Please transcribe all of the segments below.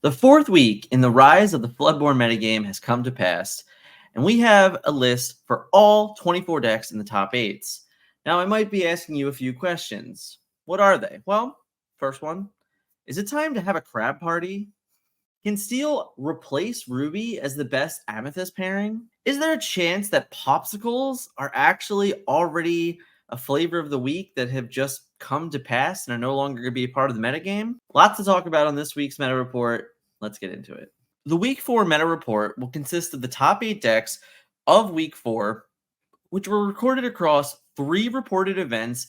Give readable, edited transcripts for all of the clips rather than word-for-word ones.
The fourth week in the rise of the Floodborne metagame has come to pass, and we have a list for all 24 decks in the top 8s. Now, I might be asking you a few questions. What are they? Well, first one, is it time to have a crab party? Can Steel replace Ruby as the best Amethyst pairing? Is there a chance that popsicles are actually already a flavor of the week that have just come to pass and are no longer going to be a part of the metagame? Lots to talk about on this week's meta report. Let's get into it. The week 4 meta report will consist of the top 8 decks of week 4, which were recorded across 3 reported events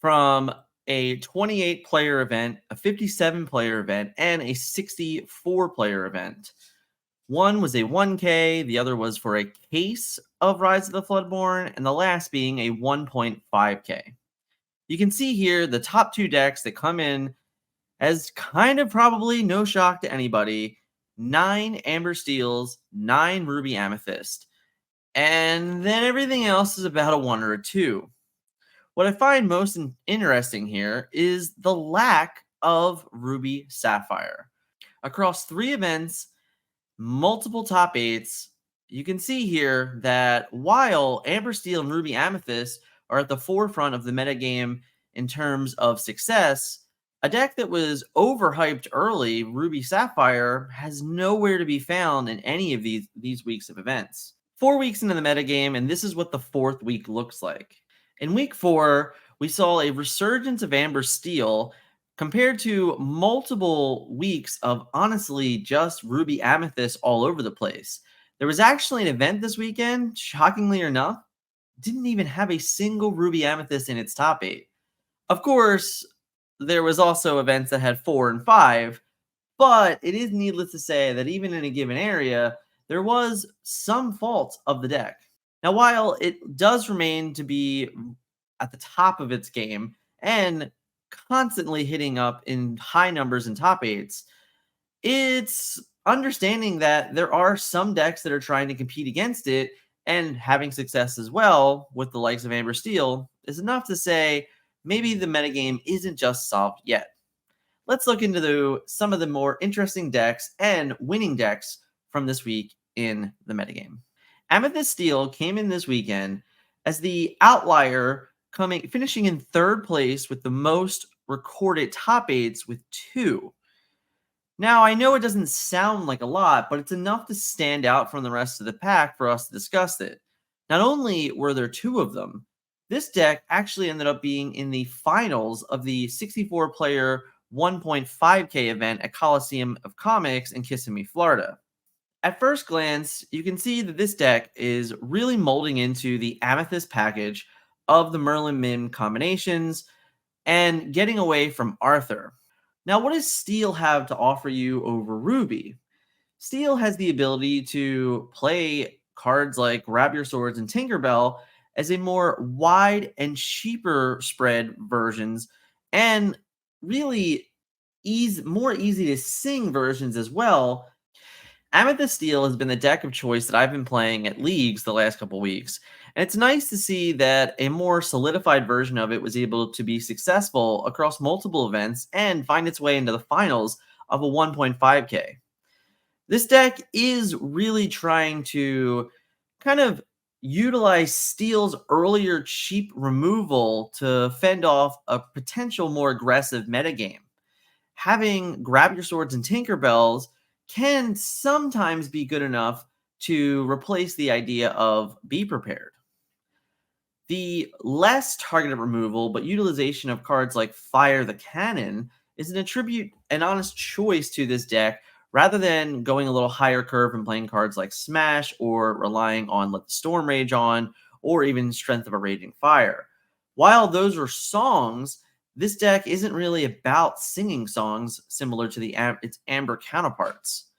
from a 28-player event, a 57-player event, and a 64-player event. One was a 1K, the other was for a case of Rise of the Floodborn, and the last being a 1.5K. You can see here the top 2 decks that come in as kind of probably no shock to anybody: 9 Amber Steels, 9 Ruby Amethyst, and then everything else is about a 1 or a 2. What I find most interesting here is the lack of Ruby Sapphire. Across 3 events, multiple top 8s, you can see here that while Amber Steel and Ruby Amethyst are at the forefront of the metagame in terms of success, a deck that was overhyped early, Ruby Sapphire, has nowhere to be found in any of these weeks of events. 4 weeks into the metagame, and this is what the 4th week looks like. In week 4, we saw a resurgence of Amber Steel compared to multiple weeks of honestly just Ruby Amethyst all over the place. There was actually an event this weekend, shockingly enough, didn't even have a single Ruby Amethyst in its top 8. Of course, there was also events that had 4 and 5, but it is needless to say that even in a given area, there was some fault of the deck. Now, while it does remain to be at the top of its game and constantly hitting up in high numbers in top 8s, it's understanding that there are some decks that are trying to compete against it and having success as well with the likes of Amber Steel is enough to say maybe the metagame isn't just solved yet. Let's look into some of the more interesting decks and winning decks from this week in the metagame. Amethyst Steel came in this weekend as the outlier, finishing in 3rd place with the most recorded top 8s with 2. Now, I know it doesn't sound like a lot, but it's enough to stand out from the rest of the pack for us to discuss it. Not only were there 2 of them, this deck actually ended up being in the finals of the 64-player 1.5K event at Coliseum of Comics in Kissimmee, Florida. At first glance, you can see that this deck is really molding into the Amethyst package of the Merlin Min combinations and getting away from Arthur. Now, what does Steel have to offer you over Ruby? Steel has the ability to play cards like Grab Your Swords and Tinkerbell as a more wide and cheaper spread versions, and really more easy to sing versions as well. Amethyst Steel has been the deck of choice that I've been playing at Leagues the last couple weeks, and it's nice to see that a more solidified version of it was able to be successful across multiple events and find its way into the finals of a 1.5K. This deck is really trying to kind of utilize Steel's earlier cheap removal to fend off a potential more aggressive metagame. Having Grab Your Swords and Tinkerbells can sometimes be good enough to replace the idea of Be Prepared. The less targeted removal, but utilization of cards like Fire the Cannon is an honest choice to this deck, rather than going a little higher curve and playing cards like Smash or relying on Let the Storm Rage on, or even Strength of a Raging Fire. While those are songs, this deck isn't really about singing songs similar to its Amber counterparts.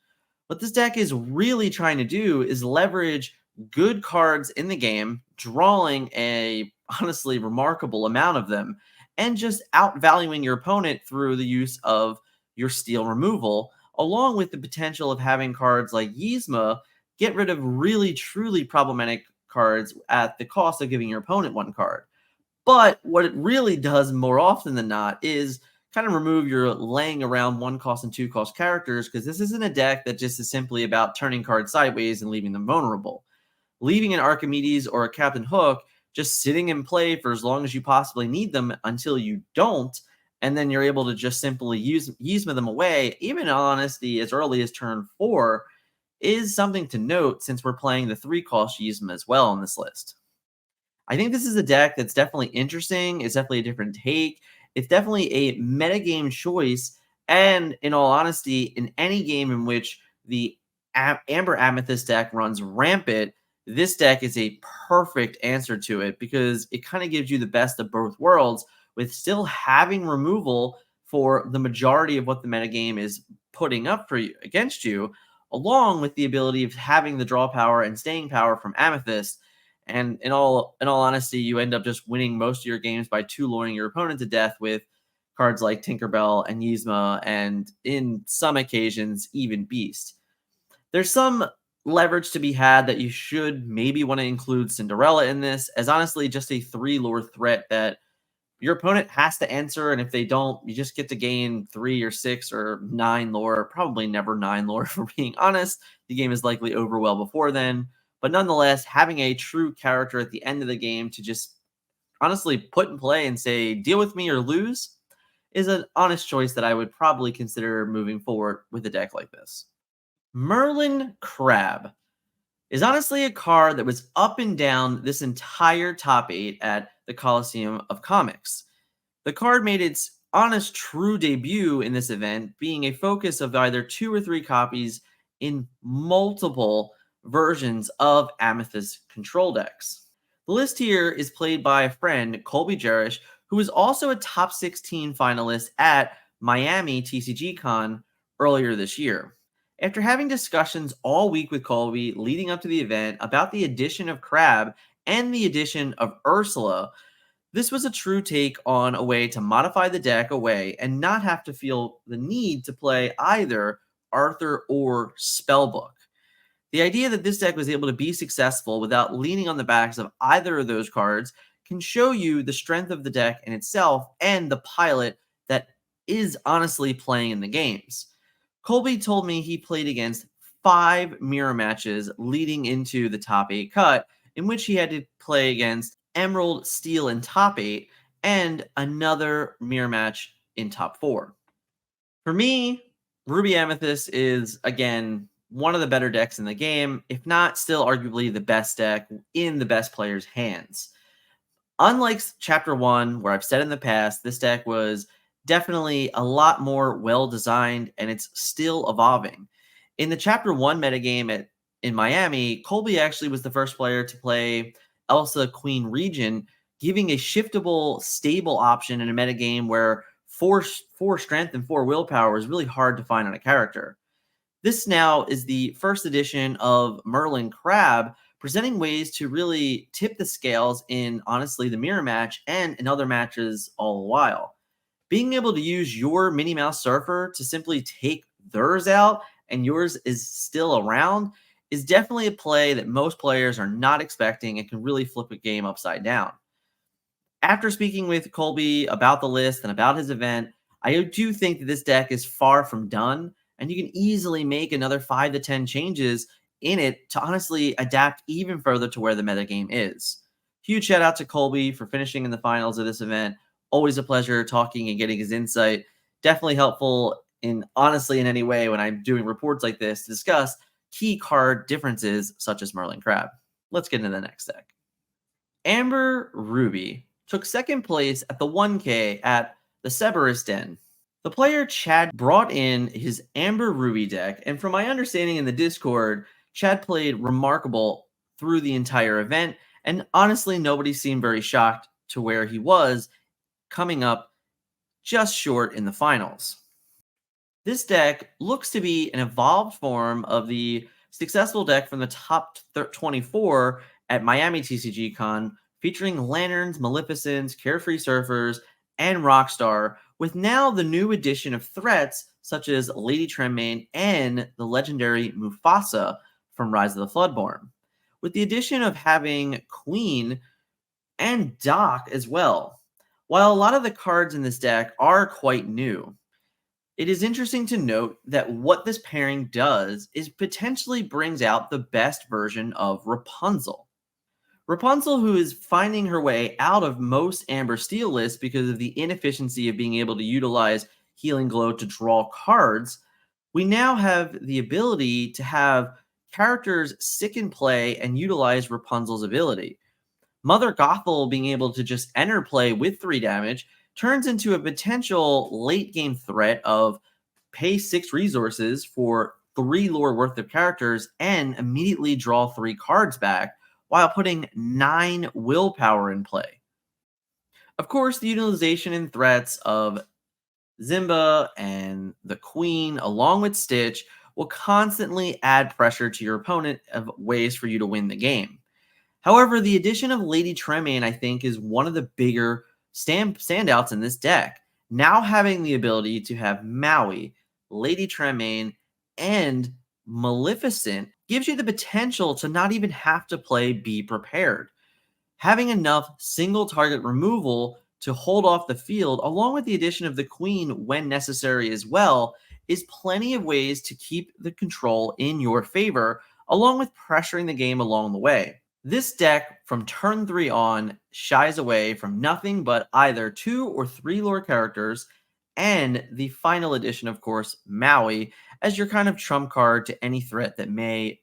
What this deck is really trying to do is leverage good cards in the game, drawing a honestly remarkable amount of them, and just outvaluing your opponent through the use of your Steel removal, along with the potential of having cards like Yzma get rid of really truly problematic cards at the cost of giving your opponent 1 card. But what it really does more often than not is kind of remove your laying around 1 cost and 2 cost characters, because this isn't a deck that just is simply about turning cards sideways and leaving them vulnerable. Leaving an Archimedes or a Captain Hook just sitting in play for as long as you possibly need them until you don't, and then you're able to just simply use them away, even in honesty, as early as turn 4, is something to note since we're playing the 3 cost Yzma as well on this list. I think this is a deck that's definitely interesting. It's definitely a different take. It's definitely a metagame choice. And in all honesty, in any game in which the Amber Amethyst deck runs rampant, this deck is a perfect answer to it because it kind of gives you the best of both worlds with still having removal for the majority of what the metagame is putting up for you against you, along with the ability of having the draw power and staying power from Amethyst. And in all honesty, you end up just winning most of your games by luring your opponent to death with cards like Tinkerbell and Yzma, and in some occasions, even Beast. There's some leverage to be had that you should maybe want to include Cinderella in this, as honestly just a 3 lore threat that your opponent has to answer, and if they don't, you just get to gain 3 or 6 or 9 lore. Probably never 9 lore, for being honest. The game is likely over well before then. But nonetheless, having a true character at the end of the game to just honestly put in play and say, deal with me or lose, is an honest choice that I would probably consider moving forward with a deck like this. Merlin Crab is honestly a card that was up and down this entire top 8 at the Coliseum of Comics. The card made its honest true debut in this event, being a focus of either 2 or 3 copies in multiple versions of Amethyst control decks. The list here is played by a friend, Colby Jerish, who was also a top 16 finalist at Miami TCG Con earlier this year. After having discussions all week with Colby leading up to the event about the addition of Crab and the addition of Ursula, this was a true take on a way to modify the deck away and not have to feel the need to play either Arthur or Spellbook. The idea that this deck was able to be successful without leaning on the backs of either of those cards can show you the strength of the deck in itself and the pilot that is honestly playing in the games. Colby told me he played against 5 mirror matches leading into the top 8 cut, in which he had to play against Emerald, Steel in top 8, and another mirror match in top 4. For me, Ruby Amethyst is, again, one of the better decks in the game, if not still arguably the best deck in the best player's hands. Unlike Chapter 1, where I've said in the past, this deck was definitely a lot more well-designed, and it's still evolving. In the Chapter 1 metagame in Miami, Colby actually was the first player to play Elsa Queen Regent, giving a shiftable, stable option in a metagame where 4 strength and 4 willpower is really hard to find on a character. This now is the first edition of Merlin Crab, presenting ways to really tip the scales in, honestly, the mirror match and in other matches all the while. Being able to use your Minnie Mouse Surfer to simply take theirs out and yours is still around is definitely a play that most players are not expecting and can really flip a game upside down. After speaking with Colby about the list and about his event, I do think that this deck is far from done, and you can easily make another 5 to 10 changes in it to honestly adapt even further to where the metagame is. Huge shout out to Colby for finishing in the finals of this event. Always a pleasure talking and getting his insight. Definitely helpful in honestly in any way when I'm doing reports like this to discuss key card differences such as Merlin Crab. Let's get into the next deck. Amber Ruby took second place at the 1K at the Cerberus Den. The player Chad brought in his Amber Ruby deck, and from my understanding in the Discord, Chad played remarkable through the entire event, and honestly, nobody seemed very shocked to where he was, coming up just short in the finals. This deck looks to be an evolved form of the successful deck from the top 24 at Miami TCG Con, featuring Lanterns, Maleficents, Carefree Surfers, and Rockstar, with now the new addition of threats such as Lady Tremaine and the legendary Mufasa from Rise of the Floodborn. With the addition of having Queen and Doc as well. While a lot of the cards in this deck are quite new, it is interesting to note that what this pairing does is potentially brings out the best version of Rapunzel. Rapunzel, who is finding her way out of most Amber Steel lists because of the inefficiency of being able to utilize Healing Glow to draw cards, we now have the ability to have characters sick in play and utilize Rapunzel's ability. Mother Gothel being able to just enter play with 3 damage turns into a potential late game threat of pay 6 resources for 3 lore worth of characters and immediately draw 3 cards back while putting 9 willpower in play. Of course, the utilization and threats of Zimba and the Queen, along with Stitch, will constantly add pressure to your opponent of ways for you to win the game. However, the addition of Lady Tremaine, I think, is one of the bigger standouts in this deck. Now having the ability to have Maui, Lady Tremaine, and Maleficent gives you the potential to not even have to play Be Prepared. Having enough single target removal to hold off the field, along with the addition of the Queen when necessary as well, is plenty of ways to keep the control in your favor, along with pressuring the game along the way. This deck, from turn 3 on, shies away from nothing but either 2 or 3 lore characters, and the final edition, of course, Maui, as your kind of trump card to any threat that may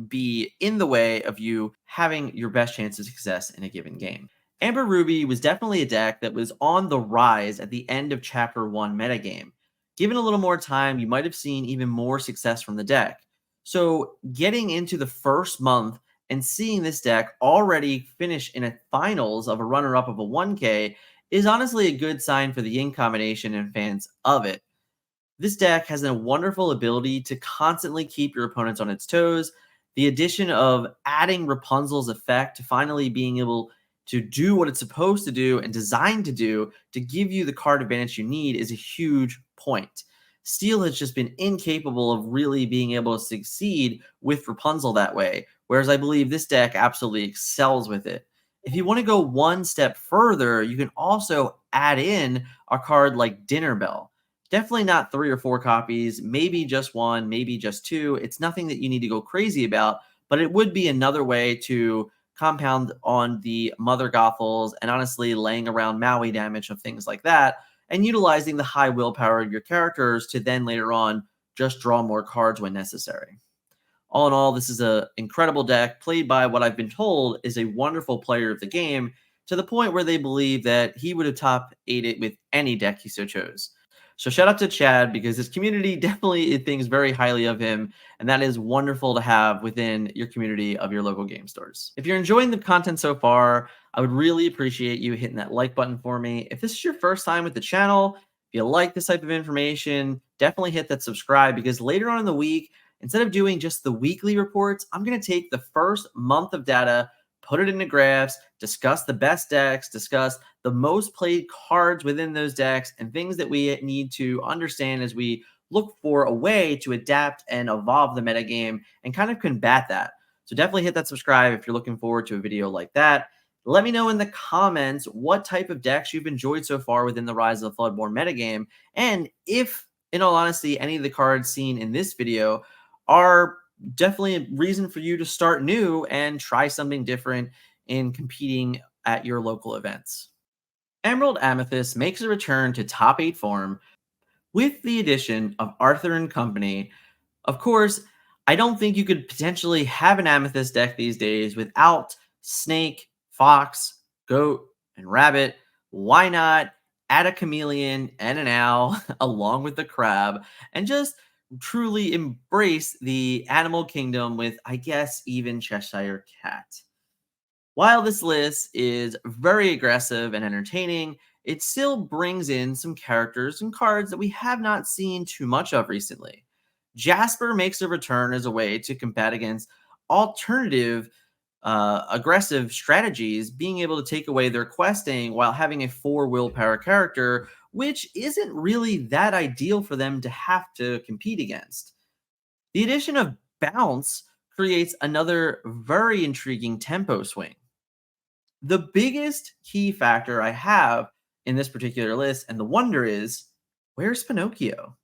be in the way of you having your best chance of success in a given game. Amber Ruby was definitely a deck that was on the rise at the end of Chapter 1 metagame. Given a little more time, you might have seen even more success from the deck. So, getting into the first month and seeing this deck already finish in a finals of a runner up of a 1K is honestly a good sign for the yin combination and fans of it. This deck has a wonderful ability to constantly keep your opponents on its toes. The addition of adding Rapunzel's effect to finally being able to do what it's supposed to do and designed to do to give you the card advantage you need is a huge point. Steel has just been incapable of really being able to succeed with Rapunzel that way, whereas I believe this deck absolutely excels with it. If you want to go one step further, you can also add in a card like Dinner Bell. Definitely not 3 or 4 copies, maybe just 1, maybe just 2. It's nothing that you need to go crazy about, but it would be another way to compound on the Mother Gothels and honestly laying around Maui damage of things like that, and utilizing the high willpower of your characters to then later on just draw more cards when necessary. All in all, this is an incredible deck played by what I've been told is a wonderful player of the game to the point where they believe that he would have top 8 it with any deck he so chose. So shout out to Chad because his community definitely thinks very highly of him, and that is wonderful to have within your community of your local game stores. If you're enjoying the content so far, I would really appreciate you hitting that like button for me. If this is your first time with the channel, if you like this type of information, definitely hit that subscribe because later on in the week, instead of doing just the weekly reports, I'm going to take the first month of data, put it into graphs, discuss the best decks, discuss the most played cards within those decks, and things that we need to understand as we look for a way to adapt and evolve the metagame and kind of combat that. So definitely hit that subscribe if you're looking forward to a video like that. Let me know in the comments what type of decks you've enjoyed so far within the Rise of the Floodborn metagame, and if, in all honesty, any of the cards seen in this video are definitely a reason for you to start new and try something different in competing at your local events. Emerald Amethyst makes a return to top 8 form with the addition of Arthur and Company. Of course, I don't think you could potentially have an Amethyst deck these days without Snake, Fox, Goat, and Rabbit. Why not add a chameleon and an owl along with the crab and just truly embrace the animal kingdom with, I guess, even Cheshire Cat? While this list is very aggressive and entertaining, it still brings in some characters and cards that we have not seen too much of recently. Jasper makes a return as a way to combat against alternative aggressive strategies, being able to take away their questing while having a 4 willpower character, which isn't really that ideal for them to have to compete against. The addition of Bounce creates another very intriguing tempo swing. The biggest key factor I have in this particular list, and the wonder is, where's Pinocchio?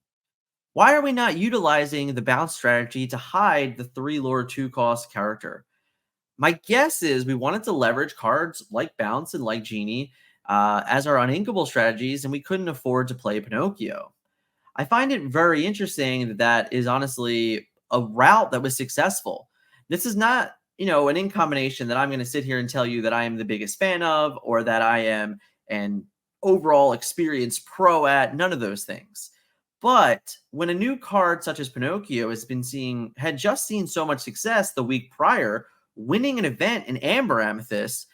Why are we not utilizing the bounce strategy to hide the 3 lore 2 cost character? My guess is we wanted to leverage cards like Bounce and like Genie as our uninkable strategies, and we couldn't afford to play Pinocchio. I find it very interesting that that is honestly a route that was successful. This is not, an in combination that I'm going to sit here and tell you that I am the biggest fan of or that I am an overall experienced pro at, none of those things. But when a new card such as Pinocchio had just seen so much success the week prior, winning an event in Amber Amethyst,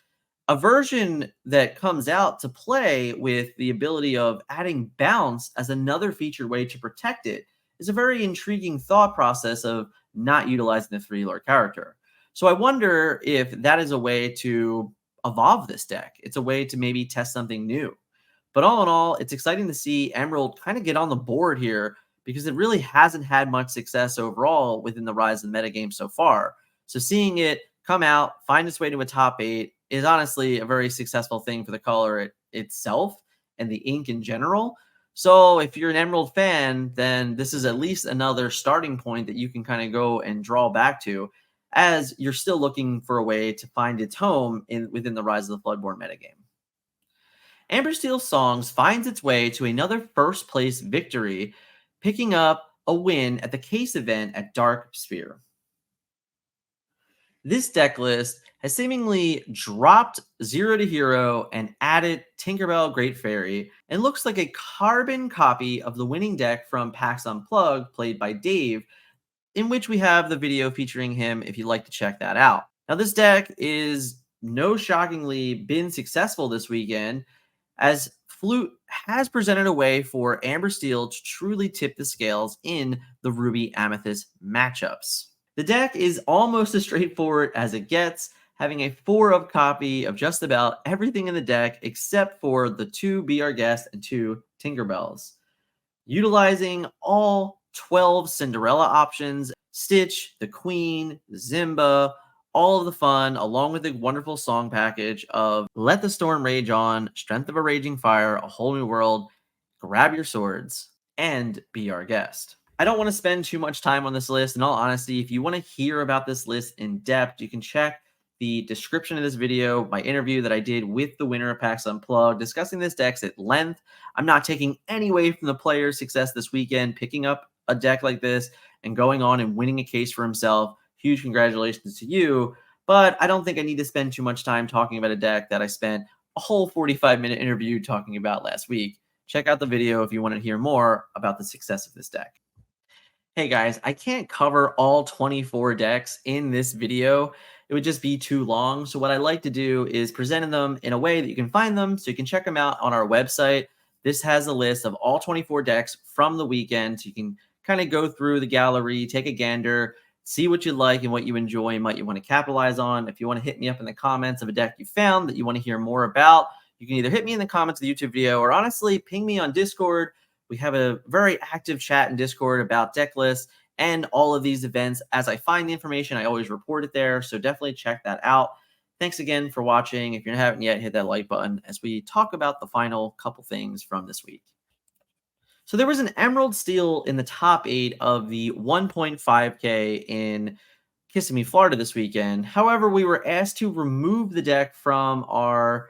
a version that comes out to play with the ability of adding bounce as another featured way to protect it is a very intriguing thought process of not utilizing the 3 lore character. So I wonder if that is a way to evolve this deck. It's a way to maybe test something new. But all in all, it's exciting to see Emerald kind of get on the board here because it really hasn't had much success overall within the Rise of the metagame so far. So seeing it come out, find its way to a top 8 is honestly a very successful thing for the color itself and the ink in general. So if you're an Emerald fan, then this is at least another starting point that you can kind of go and draw back to as you're still looking for a way to find its home within the Rise of the Floodborn metagame. Amber Steel Songs finds its way to another first place victory, picking up a win at the case event at Dark Sphere. This deck list has seemingly dropped Zero to Hero and added Tinkerbell Great Fairy, and looks like a carbon copy of the winning deck from PAX Unplugged, played by Dave, in which we have the video featuring him if you'd like to check that out. Now, this deck is no shockingly been successful this weekend, as Flute has presented a way for Amber Steel to truly tip the scales in the Ruby Amethyst matchups. The deck is almost as straightforward as it gets, having a 4-of copy of just about everything in the deck except for the 2 Be Our Guest and 2 Tinkerbells. Utilizing all 12 Cinderella options, Stitch, the Queen, Zimba, all of the fun, along with the wonderful song package of Let the Storm Rage On, Strength of a Raging Fire, A Whole New World, Grab Your Swords, and Be Our Guest. I don't want to spend too much time on this list. In all honesty, if you want to hear about this list in depth, you can check the description of this video, my interview that I did with the winner of PAX Unplugged, discussing this deck at length. I'm not taking any away from the player's success this weekend, picking up a deck like this and going on and winning a case for himself. Huge congratulations to you. But I don't think I need to spend too much time talking about a deck that I spent a whole 45-minute interview talking about last week. Check out the video if you want to hear more about the success of this deck. Hey guys, I can't cover all 24 decks in this video. It would just be too long. So what I like to do is present them in a way that you can find them so you can check them out on our website. This has a list of all 24 decks from the weekend. So you can kind of go through the gallery, take a gander, see what you like and what you enjoy and what you want to capitalize on. If you want to hit me up in the comments of a deck you found that you want to hear more about, you can either hit me in the comments of the YouTube video or honestly ping me on Discord. We have a very active chat in Discord about deck lists and all of these events. As I find the information, I always report it there. So definitely check that out. Thanks again for watching. If you haven't yet, hit that like button as we talk about the final couple things from this week. So there was an Emerald Steel in the top 8 of the 1.5K in Kissimmee, Florida this weekend. However, we were asked to remove the deck from our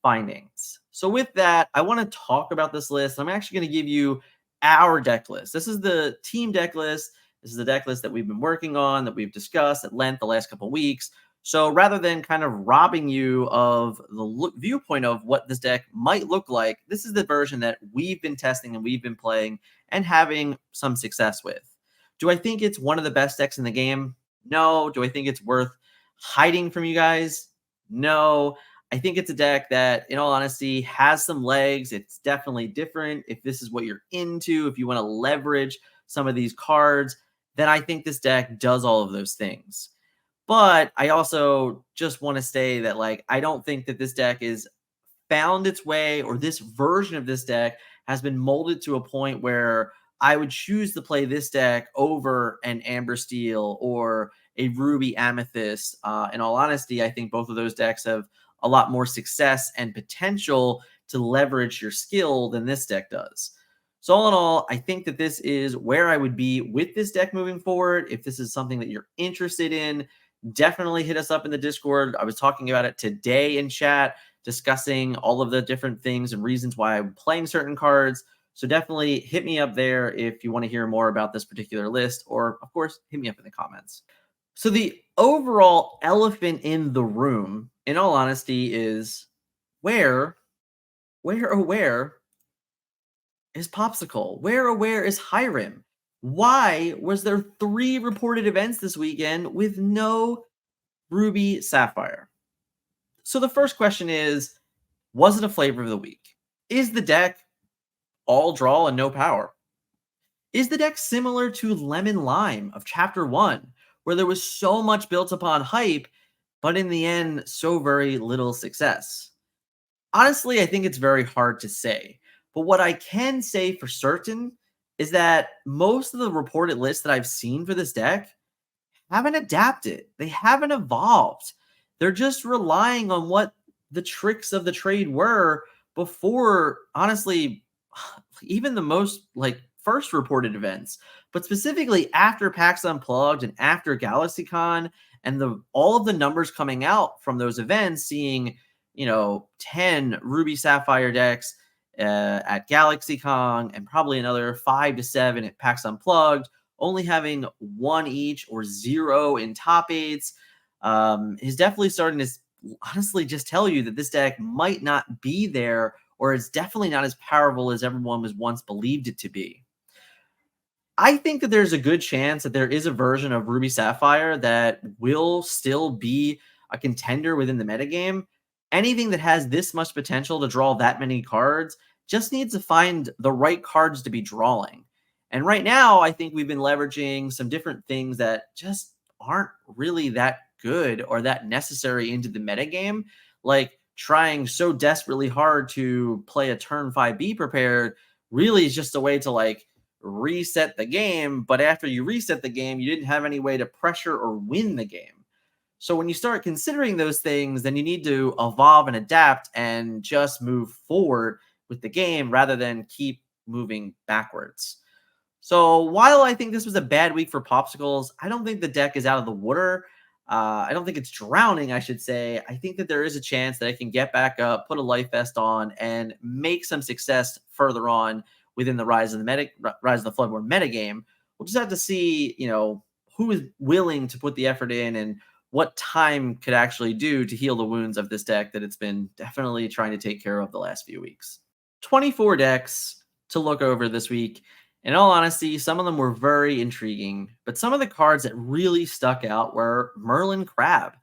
findings. So with that, I want to talk about this list. I'm actually going to give you our deck list. This is the team deck list. This is the deck list that we've been working on, that we've discussed at length the last couple of weeks. So rather than kind of robbing you of the viewpoint of what this deck might look like, this is the version that we've been testing and we've been playing and having some success with. Do I think it's one of the best decks in the game? No. Do I think it's worth hiding from you guys? No. I think it's a deck that, in all honesty, has some legs. It's definitely different. If this is what you're into, if you want to leverage some of these cards, then I think this deck does all of those things. But I also just want to say that, like, I don't think that this deck is found its way, or this version of this deck has been molded to a point where I would choose to play this deck over an Amber Steel or a Ruby Amethyst. In all honesty, I think both of those decks have a lot more success and potential to leverage your skill than this deck does. So all in all, I think that this is where I would be with this deck moving forward. If this is something that you're interested in, definitely hit us up in the Discord. I was talking about it today in chat, discussing all of the different things and reasons why I'm playing certain cards. So definitely hit me up there if you want to hear more about this particular list, or of course, hit me up in the comments. So the overall elephant in the room, in all honesty, is where is Popsicle? Where is Hyrim? Why was there 3 reported events this weekend with no Ruby Sapphire? So the first question is, was it a flavor of the week? Is the deck all draw and no power? Is the deck similar to Lemon Lime of Chapter 1, where there was so much built upon hype, but in the end, so very little success? Honestly, I think it's very hard to say. But what I can say for certain is that most of the reported lists that I've seen for this deck haven't adapted. They haven't evolved. They're just relying on what the tricks of the trade were before, honestly, even the most like first reported events, but specifically after PAX Unplugged and after GalaxyCon and the all of the numbers coming out from those events, seeing 10 Ruby Sapphire decks at GalaxyCon and probably another 5 to 7 at PAX Unplugged, only having 1 each or 0 in top 8s, is definitely starting to honestly just tell you that this deck might not be there, or it's definitely not as powerful as everyone was once believed it to be. I think that there's a good chance that there is a version of Ruby Sapphire that will still be a contender within the metagame. Anything that has this much potential to draw that many cards just needs to find the right cards to be drawing. And right now, I think we've been leveraging some different things that just aren't really that good or that necessary into the metagame, like trying so desperately hard to play a turn 5 be prepared really is just a way to like reset the game, but after you reset the game, you didn't have any way to pressure or win the game. So when you start considering those things, then you need to evolve and adapt and just move forward with the game rather than keep moving backwards. So while I think this was a bad week for Popsicles, I don't think the deck is out of the water. I don't think it's drowning, I should say. I think that there is a chance that it can get back up, put a life vest on, and make some success further on within the Rise of the Floodborn metagame. We'll just have to see, who is willing to put the effort in and what time could actually do to heal the wounds of this deck that it's been definitely trying to take care of the last few weeks. 24 decks to look over this week. In all honesty, some of them were very intriguing, but some of the cards that really stuck out were Merlin Crab.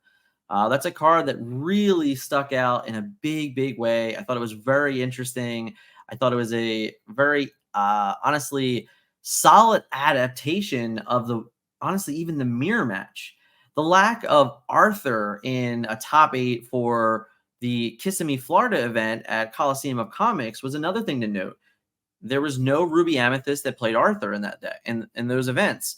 That's a card that really stuck out in a big way. I thought it was very interesting. I thought it was a very, honestly, solid adaptation of even the mirror match. The lack of Arthur in a top 8 for the Kissimmee, Florida event at Coliseum of Comics was another thing to note. There was no Ruby Amethyst that played Arthur in that deck in those events.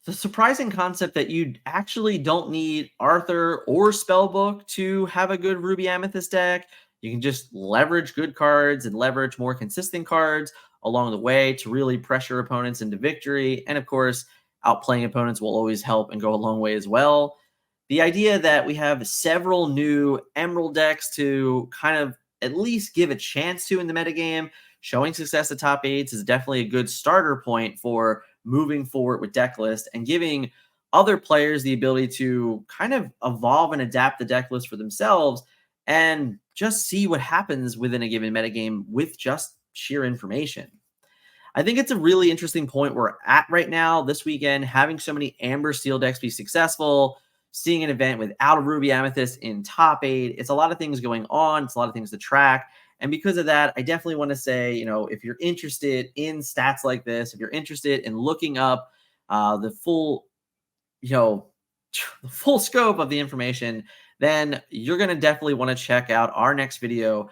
The surprising concept that you actually don't need Arthur or Spellbook to have a good Ruby Amethyst deck. You can just leverage good cards and leverage more consistent cards along the way to really pressure opponents into victory. And of course, outplaying opponents will always help and go a long way as well. The idea that we have several new Emerald decks to kind of at least give a chance to in the metagame, showing success at top 8s is definitely a good starter point for moving forward with deck list and giving other players the ability to kind of evolve and adapt the deck list for themselves and just see what happens within a given metagame with just sheer information. I think it's a really interesting point we're at right now this weekend, having so many Amber Steel decks be successful, seeing an event without a Ruby Amethyst in top 8. It's a lot of things going on. It's a lot of things to track. And because of that, I definitely want to say, if you're interested in stats like this, if you're interested in looking up the full, the full scope of the information, then you're going to definitely want to check out our next video,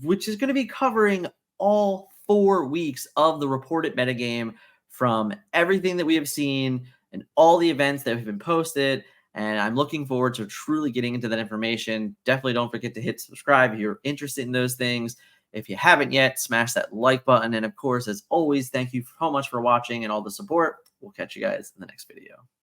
which is going to be covering all 4 weeks of the reported metagame from everything that we have seen and all the events that have been posted. And I'm looking forward to truly getting into that information. Definitely don't forget to hit subscribe if you're interested in those things. If you haven't yet, smash that like button. And of course, as always, thank you so much for watching and all the support. We'll catch you guys in the next video.